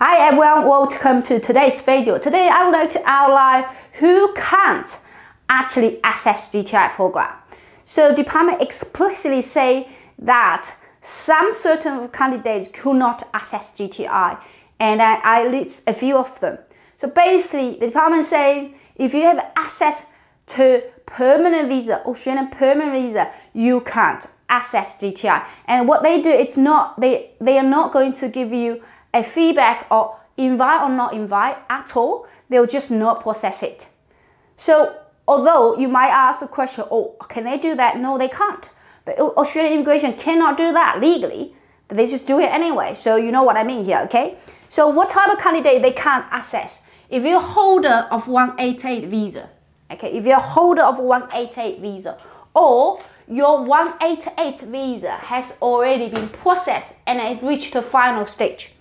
Hi everyone, welcome to today's video. Today I would like to outline who can't actually access GTI program. So department explicitly say that some certain candidates could not access GTI, and I list a few of them. So basically the department say if you have access to permanent visa, Australian permanent visa, you can't access GTI. And what they do, it's not they are not going to give you a feedback or invite or not invite at all. They'll just not process it. So although you might ask the question, oh, can they do that? No, they can't. The Australian immigration cannot do that legally, but they just do it anyway. So you know what I mean here, okay? So what type of candidate they can't access? If you're a holder of 188 visa, okay, if you're a holder of 188 visa, or your 188 visa has already been processed and it reached the final stage.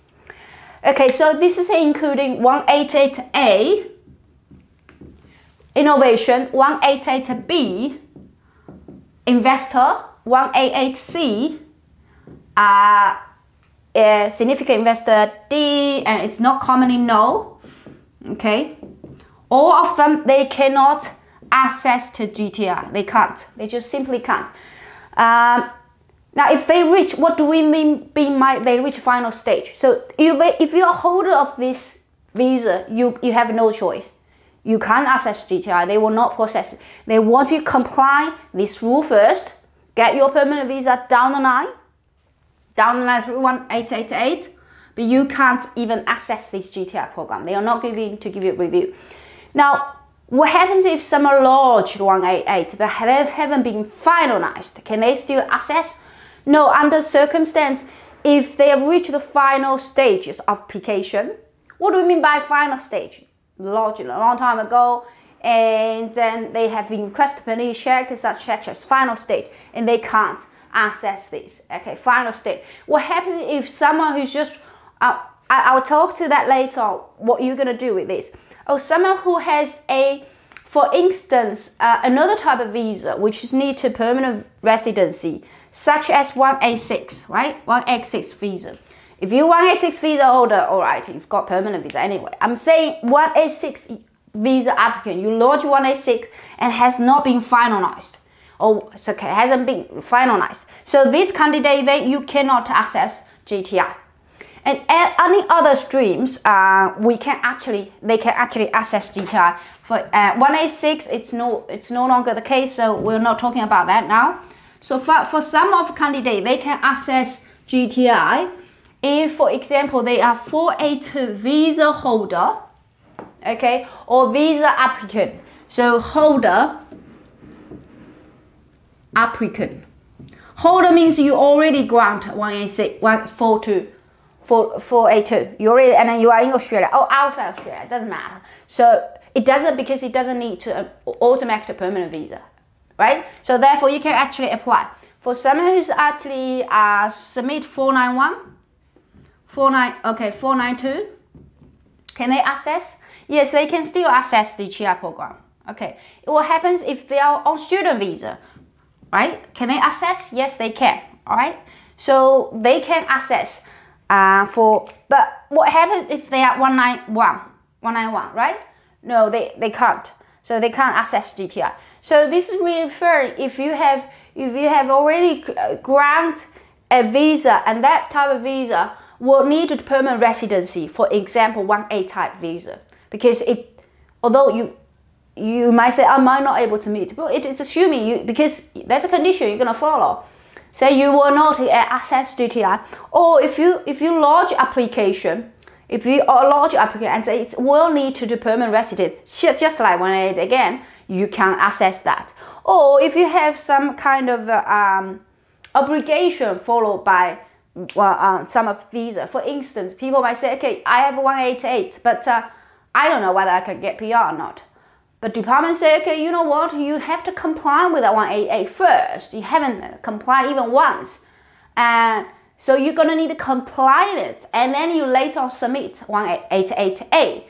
Okay, so this is including 188A, innovation, 188B, investor, 188C, significant investor D, and it's not commonly no. Okay, all of them, they cannot access to GTI. They can't. They just simply can't. Now, if they reach, what do we mean by they reach final stage? So if you're a holder of this visa, you have no choice. You can't access GTI. They will not process it. They want you to comply this rule first, get your permanent visa down the line through 18888, but you can't even access this GTI program. They are not going to give you a review. Now, what happens if someone lodged 188 but they haven't been finalized? Can they still access? No, under circumstance, if they have reached the final stages of application. What do we mean by final stage? Lodged a long time ago, and then they have been requested police check, such as final stage, and they can't access this. Okay, final stage. What happens if someone who's just, I'll talk to that later, what you're gonna do with this. Or someone who has a, for instance, another type of visa, which is need to permanent residency, such as 186, right? 186 visa. If you're 186 visa holder, all right, you've got permanent visa anyway. I'm saying 186 visa applicant, you lodge 186 and has not been finalized. Oh, it's okay, hasn't been finalized. So this candidate, you cannot access GTI. And any other streams, they can actually access GTI. For 186, it's no longer the case, so we're not talking about that now. So for some of candidates, they can access GTI if, for example, they are 482 visa holder, okay, or visa applicant. So holder, applicant. Holder means you already grant 186, 142. 482. You already, and then you are in Australia or outside Australia. It doesn't matter. So it doesn't, because it doesn't need to automatic permanent visa, right? So therefore you can actually apply. For someone who's actually submit 491, 492. Can they access? Yes, they can still access the GTI program. Okay. What happens if they are on student visa, right? Can they access? Yes, they can. All right. So they can access. But what happens if they are 191, right? No, they can't. So they can't access GTI. So this is referring if you have already granted a visa, and that type of visa will need permanent residency. For example, 1A type visa, because although you might say I might not able to meet, but it's assuming you, because that's a condition you're gonna follow. Say you will not access GTI, or if you lodge application, and say it will need to do permanent resident, just like 188 again, you can access that. Or if you have some kind of obligation followed by some of visa. For instance, people might say, okay, I have 188, but I don't know whether I can get PR or not. But department say, okay, you know what? You have to comply with that 188 first. You haven't complied even once, and so you're gonna need to comply it, and then you later on submit 188A.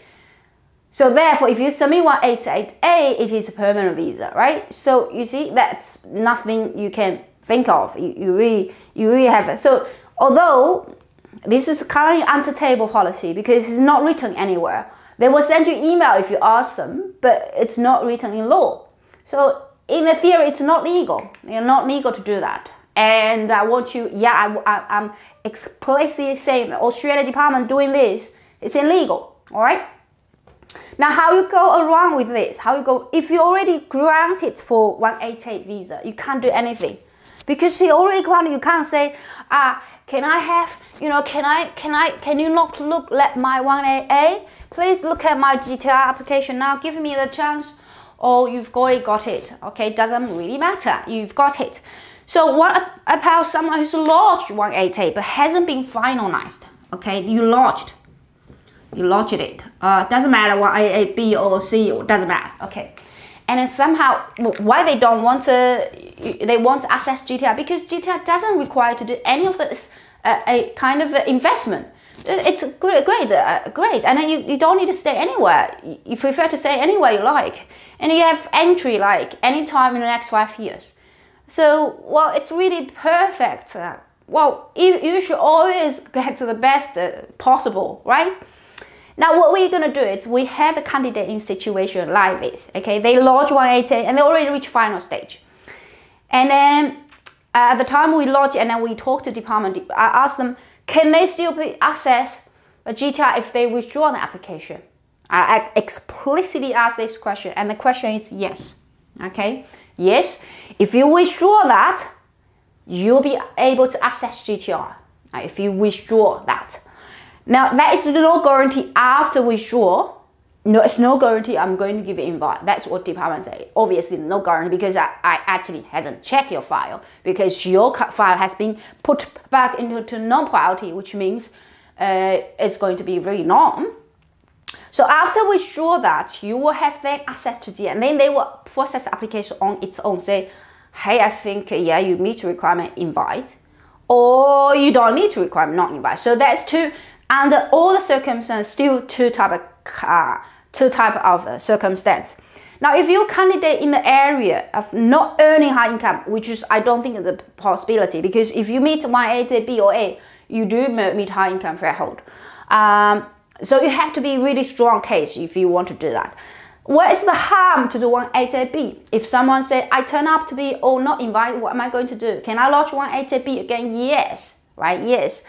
So therefore, if you submit 188A, it is a permanent visa, right? So you see, that's nothing you can think of. You really have it. So although This is currently under-table policy because it's not written anywhere. They will send you email if you ask them, but it's not written in law. So in the theory, it's not legal. You're not legal to do that. And I want you, I'm explicitly saying the Australian department doing this, it's illegal, all right? Now, how you go around with this? How you go, if you already granted for 188 visa, you can't do anything. Because you already granted, you can't say, can I have, can you not look at my 1AA? Please look at my GTR application now, give me the chance. Or you've already got it, okay? Doesn't really matter, you've got it. So what about someone who's lodged 188 but hasn't been finalized, okay? You lodged it. Doesn't matter what A, B, or C, or doesn't matter, okay? And then somehow, why they don't want to, they want to access GTR? Because GTR doesn't require to do any of this, a kind of investment. It's great, and then you don't need to stay anywhere. You prefer to stay anywhere you like, and you have entry like anytime in the next 5 years. So, well, it's really perfect. Well, you should always get to the best possible, right? Now, what we're gonna do is we have a candidate in situation like this. Okay, they lodge 188 and they already reach final stage, and then at the time we lodge and then we talk to department. I ask them, can they still be access a GTR if they withdraw the application? I explicitly ask this question, and the question is yes. Okay, yes. If you withdraw that, you'll be able to access GTR. If you withdraw that. Now, that is no guarantee after withdraw. No, it's no guarantee I'm going to give you invite. That's what department say. Obviously, no guarantee because I actually hasn't checked your file because your file has been put back into non-priority, which means it's going to be very long. So after withdraw that, you will have then access to GTR, and then they will process the application on its own. Say, hey, I think yeah, you meet the requirement, invite, or you don't meet the requirement, not invite. So that's two. Under all the circumstances, still two type of circumstance. Now, if you're a candidate in the area of not earning high income, which is I don't think is a possibility, because if you meet 180 B or A, you do meet high income threshold. So you have to be really strong case if you want to do that. What is the harm to do 180 B? If someone say I turn up to be not invited, what am I going to do? Can I lodge 180 B again? Yes, right? Yes.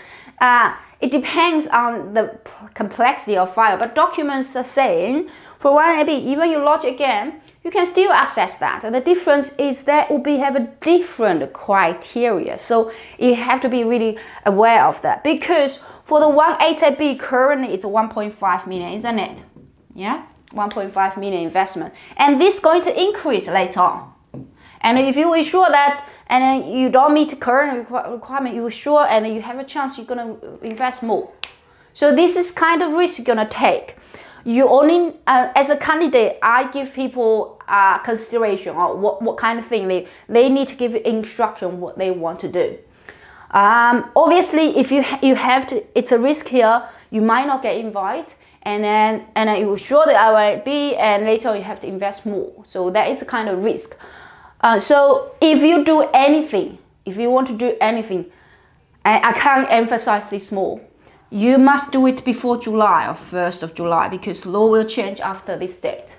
It depends on the complexity of file, but documents are saying for 180B, even you lodge again, you can still access that. And the difference is that will have a different criteria. So you have to be really aware of that, because for the 180B currently it's 1.5 million, isn't it? Yeah, 1.5 million investment, and this is going to increase later on. And if you ensure that, and then you don't meet the current requirement, you sure, and then you have a chance you're gonna invest more. So this is kind of risk you're gonna take. You only, as a candidate, I give people consideration or what kind of thing they need to give instruction what they want to do. Obviously, if you have to, it's a risk here. You might not get invited, and then you sure that I will be, and later you have to invest more. So that is a kind of risk. So if you do anything, if you want to do anything, I can't emphasize this more, you must do it before July or 1st of July, because law will change after this date.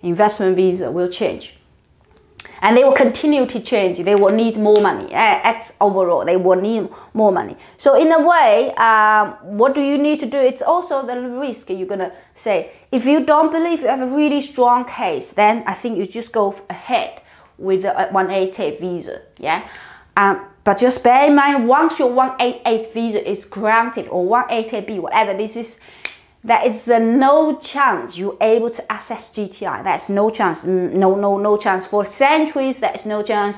Investment visa will change. And they will continue to change. They will need more money. That's overall, they will need more money. So in a way, what do you need to do? It's also the risk you're gonna say. If you don't believe you have a really strong case, then I think you just go ahead with the 188 visa, yeah? But just bear in mind, once your 188 visa is granted, or 188B, whatever this is, there is no chance you're able to access GTI. There's no chance, no chance. For centuries, there's no chance.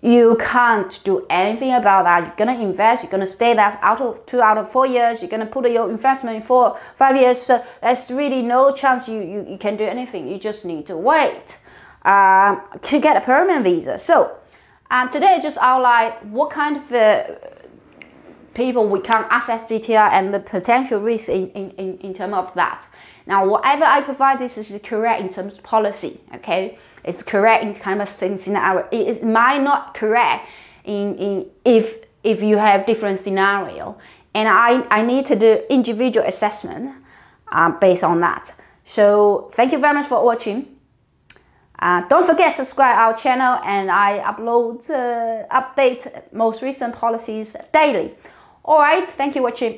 You can't do anything about that. You're gonna invest, you're gonna stay there out of 4 years, you're gonna put your investment in 5 years, so there's really no chance you can do anything. You just need to wait to get a permanent visa. So today I just outline what kind of people we can access GTR and the potential risk in terms of that. Now, whatever I provide, this is correct in terms of policy, okay? It's correct in kind of scenario. It might not correct if you have different scenario. and I need to do individual assessment based on that. So thank you very much for watching. Don't forget to subscribe our channel, and I upload update most recent policies daily. All right, thank you for watching.